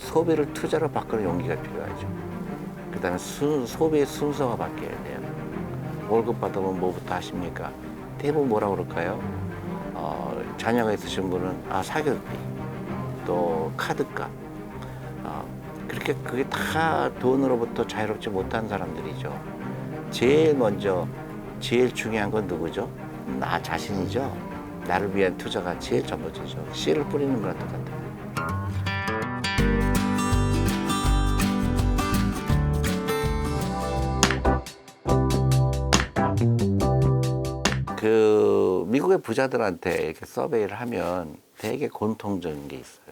소비를 투자로 바꾸는 용기가 필요하죠. 그 다음에 소비의 순서가 바뀌어야 돼요. 월급 받으면 뭐부터 하십니까? 대부분 뭐라고 그럴까요? 자녀가 있으신 분은 사교육비, 또 카드값. 그렇게 그게 다 돈으로부터 자유롭지 못한 사람들이죠. 제일 먼저, 제일 중요한 건 누구죠? 나 자신이죠. 나를 위한 투자가 제일 전부지죠. 씨를 뿌리는 거랑 똑같아요. 그 미국의 부자들한테 이렇게 서베이를 하면 되게 공통적인 게 있어요.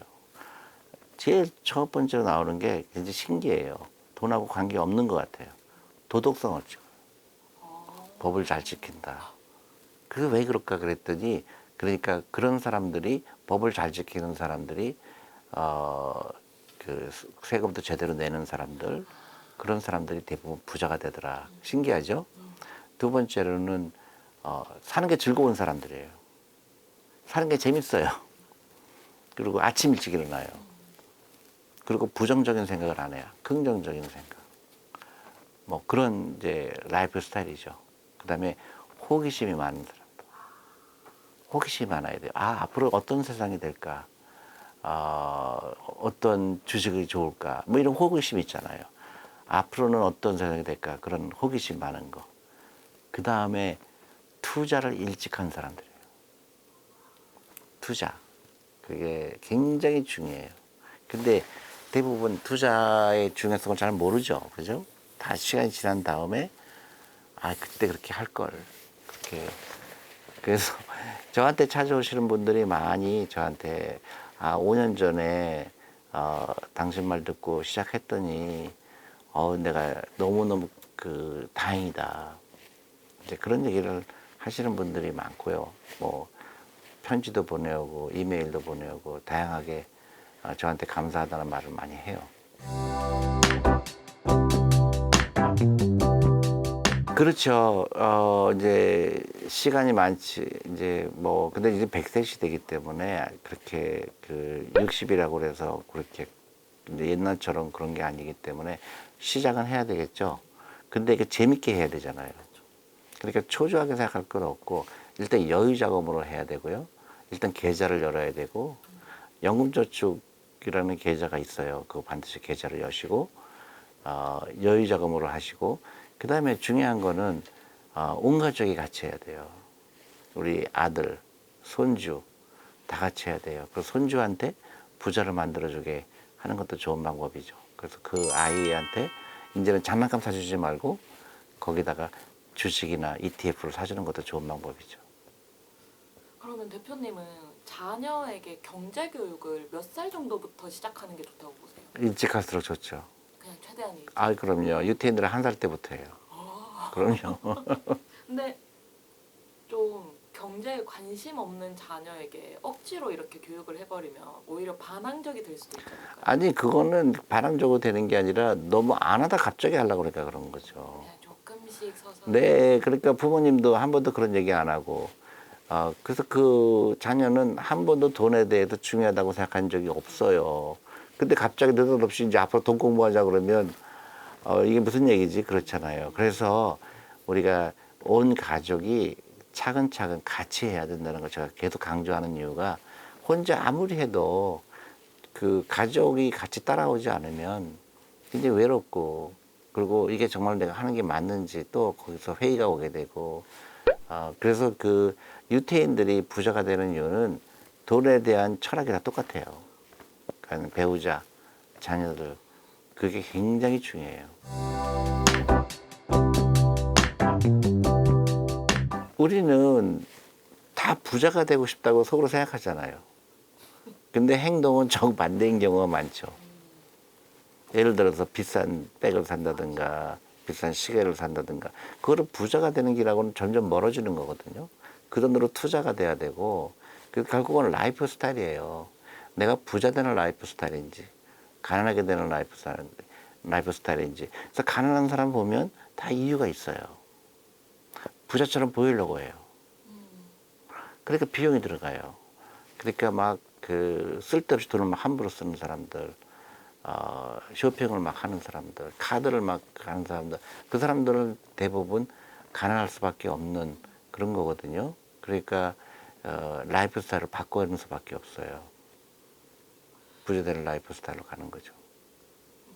제일 첫 번째로 나오는 게 굉장히 신기해요. 돈하고 관계 없는 것 같아요. 도덕성을 찍어요. 법을 잘 지킨다. 그게 왜 그럴까 그랬더니, 그러니까 그런 사람들이, 법을 잘 지키는 사람들이 그 세금도 제대로 내는 사람들, 그런 사람들이 대부분 부자가 되더라. 신기하죠? 두 번째로는 사는 게 즐거운 사람들이에요. 사는 게 재밌어요. 그리고 아침 일찍 일어나요. 그리고 부정적인 생각을 안 해요. 긍정적인 생각. 뭐 그런 이제 라이프 스타일이죠. 그다음에 호기심이 많은 사람들. 호기심이 많아야 돼요. 앞으로 어떤 세상이 될까? 어떤 주식이 좋을까? 뭐 이런 호기심 있잖아요. 앞으로는 어떤 세상이 될까? 그런 호기심 많은 거. 그 다음에 투자를 일찍 한 사람들이에요. 투자. 그게 굉장히 중요해요. 근데 대부분 투자의 중요성을 잘 모르죠. 그죠? 다 시간이 지난 다음에, 그때 그렇게 할 걸. 그렇게. 그래서 저한테 찾아오시는 분들이 많이 저한테, 5년 전에, 당신 말 듣고 시작했더니, 내가 너무너무 다행이다. 이제 그런 얘기를 하시는 분들이 많고요. 뭐, 편지도 보내오고, 이메일도 보내오고, 다양하게 저한테 감사하다는 말을 많이 해요. 그렇죠. 이제 시간이 많지. 이제 뭐, 근데 이제 100세 시대이기 때문에 그렇게 60이라고 그래서 그렇게 이제 옛날처럼 그런 게 아니기 때문에 시작은 해야 되겠죠. 근데 이게 재밌게 해야 되잖아요. 그러니까 초조하게 생각할 건 없고, 일단 여유 자금으로 해야 되고요. 일단 계좌를 열어야 되고, 연금저축이라는 계좌가 있어요. 그거 반드시 계좌를 여시고, 여유 자금으로 하시고, 그 다음에 중요한 거는 온 가족이 같이 해야 돼요. 우리 아들, 손주 다 같이 해야 돼요. 그 손주한테 부자를 만들어주게 하는 것도 좋은 방법이죠. 그래서 그 아이한테 이제는 장난감 사주지 말고 거기다가 주식이나 ETF를 사주는 것도 좋은 방법이죠. 그러면 대표님은 자녀에게 경제 교육을 몇 살 정도부터 시작하는 게 좋다고 보세요? 일찍 할수록 좋죠. 그냥 최대한 일찍. 그럼요. 유태인들은 1살 때부터 해요. 그럼요. 근데 좀 경제에 관심 없는 자녀에게 억지로 이렇게 교육을 해버리면 오히려 반항적이 될 수도 있지 않을까요? 아니, 그거는 반항적으로 되는 게 아니라 너무 안 하다 갑자기 하려고 그러니까 그런 거죠. 그냥 조금씩 서서. 네, 그러니까 부모님도 한 번도 그런 얘기 안 하고, 그래서 그 자녀는 한 번도 돈에 대해서 중요하다고 생각한 적이 없어요. 근데 갑자기 느닷없이 이제 앞으로 돈 공부하자 그러면, 이게 무슨 얘기지? 그렇잖아요. 그래서 우리가 온 가족이 차근차근 같이 해야 된다는 걸 제가 계속 강조하는 이유가, 혼자 아무리 해도 그 가족이 같이 따라오지 않으면 굉장히 외롭고, 그리고 이게 정말 내가 하는 게 맞는지 또 거기서 회의가 오게 되고, 그래서 그 유태인들이 부자가 되는 이유는 돈에 대한 철학이 다 똑같아요. 그러니까 배우자, 자녀들, 그게 굉장히 중요해요. 우리는 다 부자가 되고 싶다고 속으로 생각하잖아요. 근데 행동은 정반대인 경우가 많죠. 예를 들어서 비싼 백을 산다든가 비싼 시계를 산다든가, 그거를 부자가 되는 길하고는 점점 멀어지는 거거든요. 그 돈으로 투자가 돼야 되고, 결국은 라이프 스타일이에요. 내가 부자 되는 라이프 스타일인지 가난하게 되는 라이프 스타일인지. 그래서 가난한 사람 보면 다 이유가 있어요. 부자처럼 보이려고 해요. 그러니까 비용이 들어가요. 그러니까 막 쓸데없이 돈을 막 함부로 쓰는 사람들, 쇼핑을 막 하는 사람들, 카드를 막 하는 사람들, 그 사람들은 대부분 가난할 수밖에 없는 그런 거거든요. 그러니까 라이프 스타일을 바꿔야 수밖에 없어요. 부자 되는 라이프 스타일로 가는 거죠.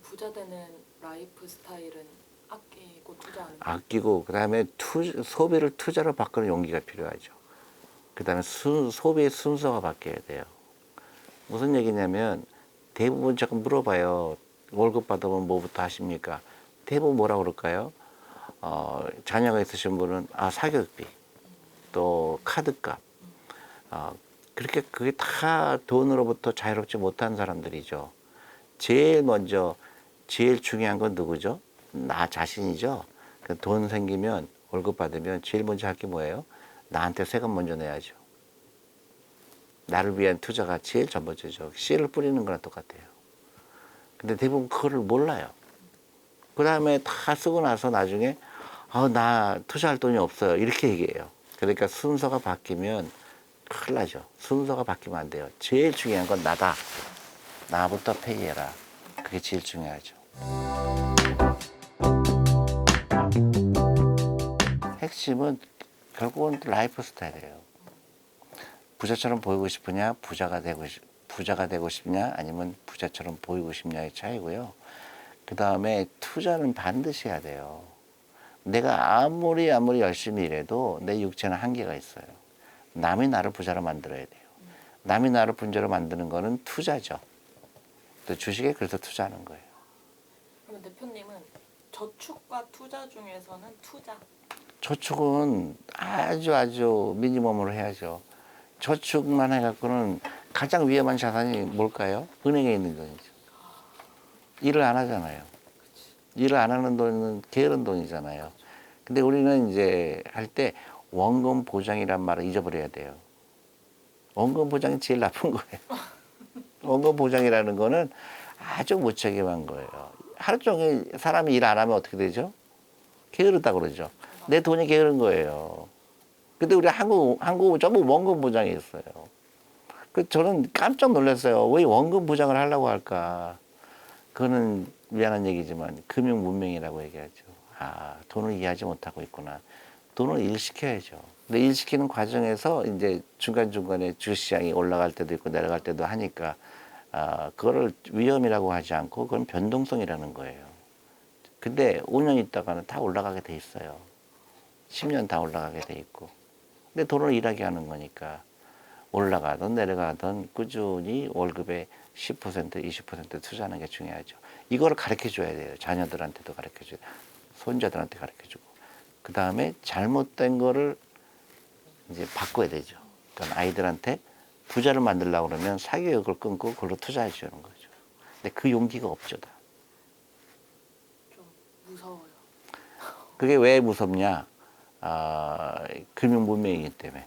부자 되는 라이프 스타일은 아끼고 투자하는 거. 아끼고 그다음에 소비를 투자로 바꾸는 용기가 필요하죠. 그다음에 소비의 순서가 바뀌어야 돼요. 무슨 얘기냐면 대부분 잠깐 물어봐요. 월급 받으면 뭐부터 하십니까? 대부분 뭐라 그럴까요? 자녀가 있으신 분은 사교육비, 또 카드값, 그렇게 그게 다 돈으로부터 자유롭지 못한 사람들이죠. 제일 먼저 제일 중요한 건 누구죠? 나 자신이죠. 돈 생기면 월급 받으면 제일 먼저 할 게 뭐예요? 나한테 세금 먼저 내야죠. 나를 위한 투자가 제일 전부죠. 씨를 뿌리는 거랑 똑같아요. 근데 대부분 그거를 몰라요. 그 다음에 다 쓰고 나서 나중에 나 투자할 돈이 없어요. 이렇게 얘기해요. 그러니까 순서가 바뀌면 큰일 나죠. 순서가 바뀌면 안 돼요. 제일 중요한 건 나다. 나부터 페이해라. 그게 제일 중요하죠. 핵심은 결국은 라이프 스타일이에요. 부자처럼 보이고 싶으냐, 부자가 되고 싶냐, 아니면 부자처럼 보이고 싶냐의 차이고요. 그 다음에 투자는 반드시 해야 돼요. 내가 아무리 열심히 일해도 내 육체는 한계가 있어요. 남이 나를 부자로 만들어야 돼요. 남이 나를 부자로 만드는 거는 투자죠. 또 주식에 그래서 투자하는 거예요. 그러면 대표님은 저축과 투자 중에서는 투자. 저축은 아주 미니멈으로 해야죠. 저축만 해갖고는 가장 위험한 자산이 뭘까요? 은행에 있는 돈이죠. 일을 안 하잖아요. 일을 안 하는 돈은 게으른 돈이잖아요. 근데 우리는 이제 할 때 원금 보장이란 말을 잊어버려야 돼요. 원금 보장이 제일 나쁜 거예요. 원금 보장이라는 거는 아주 무책임한 거예요. 하루 종일 사람이 일 안 하면 어떻게 되죠? 게으르다 그러죠. 내 돈이 게으른 거예요. 근데 우리 한국은 전부 원금 보장이 있어요. 저는 깜짝 놀랐어요. 왜 원금 보장을 하려고 할까? 그거는 미안한 얘기지만 금융 문맹이라고 얘기하죠. 돈을 이해하지 못하고 있구나. 돈을 일시켜야죠. 근데 일시키는 과정에서 이제 중간중간에 주시장이 올라갈 때도 있고 내려갈 때도 하니까 그거를 위험이라고 하지 않고 그건 변동성이라는 거예요. 근데 5년 있다가는 다 올라가게 돼 있어요. 10년 다 올라가게 돼 있고. 근데 돈을 일하게 하는 거니까 올라가든 내려가든 꾸준히 월급의 10%, 20% 투자하는 게 중요하죠. 이거를 가르쳐 줘야 돼요. 자녀들한테도 가르쳐 줘야 돼요. 손자들한테 가르쳐 주고. 그 다음에 잘못된 거를 이제 바꿔야 되죠. 그러니까 아이들한테 부자를 만들려고 그러면 사교육을 끊고 그걸로 투자해 주는 거죠. 근데 그 용기가 없죠, 다. 좀 무서워요. 그게 왜 무섭냐? 금융 문맹이기 때문에.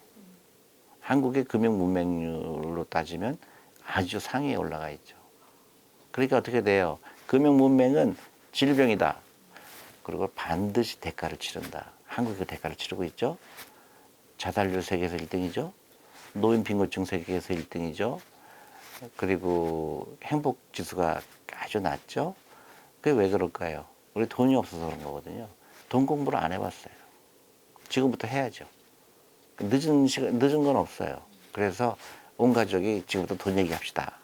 한국의 금융 문맹률로 따지면 아주 상위에 올라가 있죠. 그러니까 어떻게 돼요? 금융 문맹은 질병이다. 그리고 반드시 대가를 치른다. 한국이 그 대가를 치르고 있죠. 자살률 세계에서 1등이죠. 노인 빈곤증 세계에서 1등이죠. 그리고 행복 지수가 아주 낮죠. 그게 왜 그럴까요? 우리 돈이 없어서 그런 거거든요. 돈 공부를 안 해봤어요. 지금부터 해야죠. 늦은 건 없어요. 그래서 온 가족이 지금부터 돈 얘기합시다.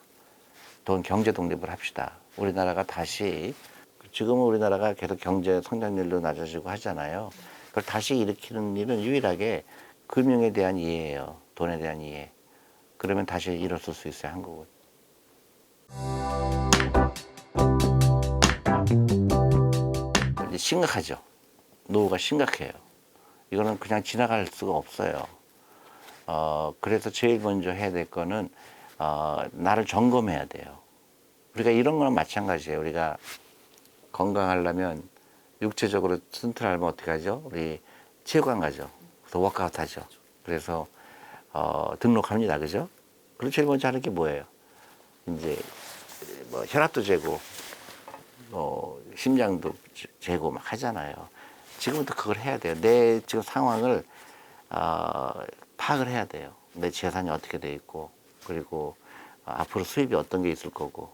돈 경제 독립을 합시다. 우리나라가 다시 지금은 우리나라가 계속 경제 성장률도 낮아지고 하잖아요. 그걸 다시 일으키는 일은 유일하게 금융에 대한 이해예요. 돈에 대한 이해. 그러면 다시 일어설 수 있어요, 한국은. 이제 심각하죠. 노후가 심각해요. 이거는 그냥 지나갈 수가 없어요. 그래서 제일 먼저 해야 될 거는 나를 점검해야 돼요. 우리가 이런 거랑 마찬가지예요. 우리가 건강하려면 육체적으로 튼튼하려면 어떻게 하죠? 우리 체육관 가죠. 그래서 워크아웃 하죠. 그래서 등록합니다. 그죠? 그리고 제일 먼저 하는 게 뭐예요? 이제 뭐 혈압도 재고 심장도 재고 막 하잖아요. 지금부터 그걸 해야 돼요. 내 지금 상황을 파악을 해야 돼요. 내 재산이 어떻게 돼 있고 그리고 앞으로 수입이 어떤 게 있을 거고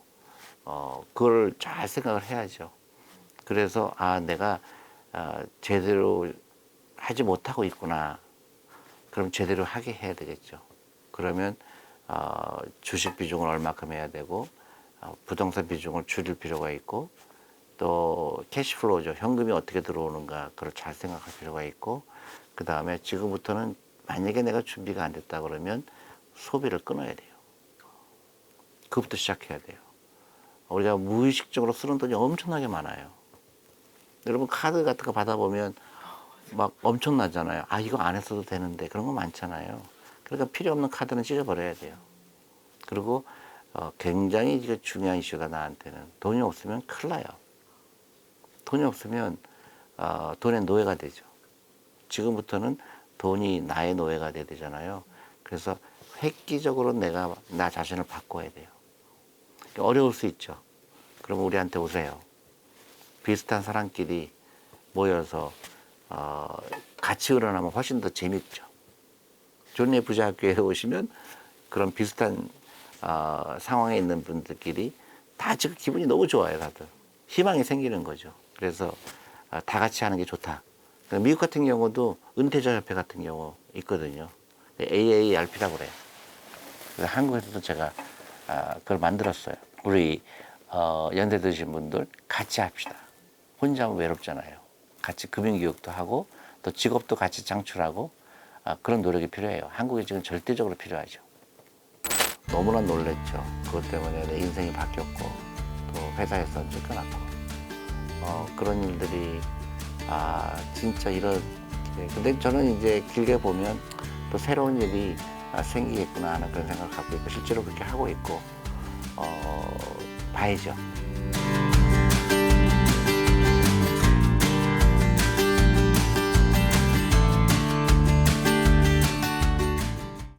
그걸 잘 생각을 해야죠. 그래서 내가 제대로 하지 못하고 있구나. 그럼 제대로 하게 해야 되겠죠. 그러면 주식 비중을 얼마큼 해야 되고 부동산 비중을 줄일 필요가 있고 또 캐시플로우죠. 현금이 어떻게 들어오는가 그걸 잘 생각할 필요가 있고 그 다음에 지금부터는 만약에 내가 준비가 안 됐다 그러면 소비를 끊어야 돼요. 그것부터 시작해야 돼요. 우리가 무의식적으로 쓰는 돈이 엄청나게 많아요. 여러분 카드 같은 거 받아보면 막 엄청나잖아요. 이거 안 했어도 되는데 그런 거 많잖아요. 그러니까 필요 없는 카드는 찢어버려야 돼요. 그리고 굉장히 이게 중요한 이슈가 나한테는 돈이 없으면 큰일 나요. 돈이 없으면 돈의 노예가 되죠. 지금부터는 돈이 나의 노예가 돼야 되잖아요. 그래서 획기적으로 내가 나 자신을 바꿔야 돼요. 어려울 수 있죠. 그럼 우리한테 오세요. 비슷한 사람끼리 모여서 같이 일어나면 훨씬 더 재밌죠. 존예 부자학교에 오시면 그런 비슷한 상황에 있는 분들끼리 다 지금 기분이 너무 좋아요. 다들 희망이 생기는 거죠. 그래서 다 같이 하는 게 좋다. 미국 같은 경우도 은퇴자 협회 같은 경우 있거든요. AARP라고 그래요. 그래서 한국에서도 제가 그걸 만들었어요. 우리 연세 드신 분들 같이 합시다. 혼자 하면 외롭잖아요. 같이 금융교육도 하고 또 직업도 같이 창출하고 그런 노력이 필요해요. 한국에 지금 절대적으로 필요하죠. 너무나 놀랬죠. 그것 때문에 내 인생이 바뀌었고 또 회사에서 쫓겨났고 그런 일들이 진짜 이런 근데 저는 이제 길게 보면 또 새로운 일이 생기겠구나 하는 그런 생각을 갖고 있고 실제로 그렇게 하고 있고 봐야죠.